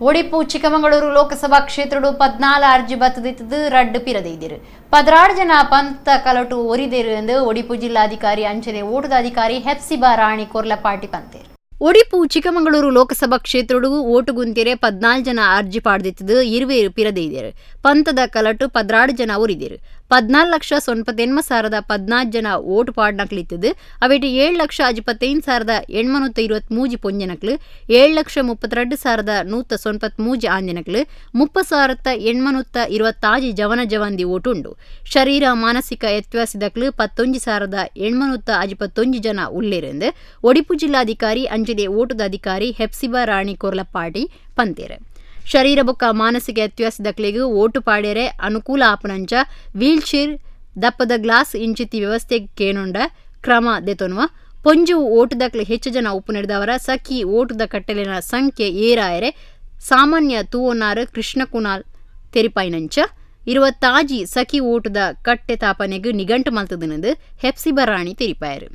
ಒಡಿಪು ಚಿಕ್ಕಮಗಳೂರು ಲೋಕಸಭಾ ಕ್ಷೇತ್ರಡು 14 ಅರ್ಜಿ ಬತ್ತದಿತ್ತು ರಡ್ಡು ಪಿರದಿದ್ದಿರು 16 ಜನ ಪಂತ ಕಲಟು ಒರಿದೇರು ಎಂದು ಒಡಿಪು ಜಿಲ್ಲಾಧಿಕಾರಿ ಅಂಚನೆ ಓಟದ ಅಧಿಕಾರಿ ಹೆಪ್ಸಿಬಾ ರಾಣಿ ಕೊರ್ಲಪಾಟಿ ಪಂತೇರು. ಒಡಿಪು ಚಿಕ್ಕಮಗಳೂರು ಲೋಕಸಭಾ ಕ್ಷೇತ್ರಡು ಓಟು ಗುಂತಿರೆ 14 ಜನ ಅರ್ಜಿ ಪಾಡ್ದಿತ್ತು 20 ಪಿರದಿದ್ದರು ಪಂತದ ಕಲಟು 16 ಜನ ಒರಿದೇರು 14,98,14 ಜನ ಓಟು ಪಾಡ್ನಕ್ಲಿತ್ತದು ಅವೇಟು 7,55,823 ಪೊಂಜನಕ್ಲು 7,32,193 ಆಂಜನಕ್ಲು 30,826 ಜವನ ಜವಂದಿ ಓಟು ಉಂಡು. ಶರೀರ ಮಾನಸಿಕ ವ್ಯತ್ಯಾಸದಕ್ಲು 11,825 ಜನ ಉಲ್ಲೇರೆಂದು ಒಡಿಪು ಜಿಲ್ಲಾಧಿಕಾರಿ ಅಂಜನೆ ಓಟದ ಅಧಿಕಾರಿ ಹೆಪ್ಸಿಬಾ ರಾಣಿ ಕೊರ್ಲಪಾಟಿ ಪಂತೇರೆ. ಶರೀರ ಬೊಕ್ಕ ಮಾನಸಿಕ ವ್ಯತ್ಯಾಸದಕ್ಲಿಗೂ ಓಟು ಪಾಡ್ಯರೆ ಅನುಕೂಲ ಆಪನಂಚ ವೀಲ್ ಚೇರ್ ದಪ್ಪದ ಗ್ಲಾಸ್ ಇಂಚಿತಿ ವ್ಯವಸ್ಥೆ ಕೇನೊಂಡ ಕ್ರಮ ದೆತೊನುವ ಪೊಂಜು ಓಟದಕ್ಲೆ ಹೆಚ್ಚು ಜನ ಉಪ್ಪು ನಡೆದವರ ಸಖಿ ಓಟದ ಕಟ್ಟಲಿನ ಸಂಖ್ಯೆ ಏರಾಯರೆ ಸಾಮಾನ್ಯ ತೂವೊನ್ನಾರು ಕೃಷ್ಣ ಕುನಾಲ್ ತೆರಿಪಾಯಿನಂಚ 20 ಸಖಿ ಓಟದ ಕಟ್ಟೆ ತಾಪನೆಗೂ ನಿಘಂಟು ಮಲ್ತದನದು ಹೆಪ್ಸಿಬಾ ರಾಣಿ ತೆರಿಪಾಯರು.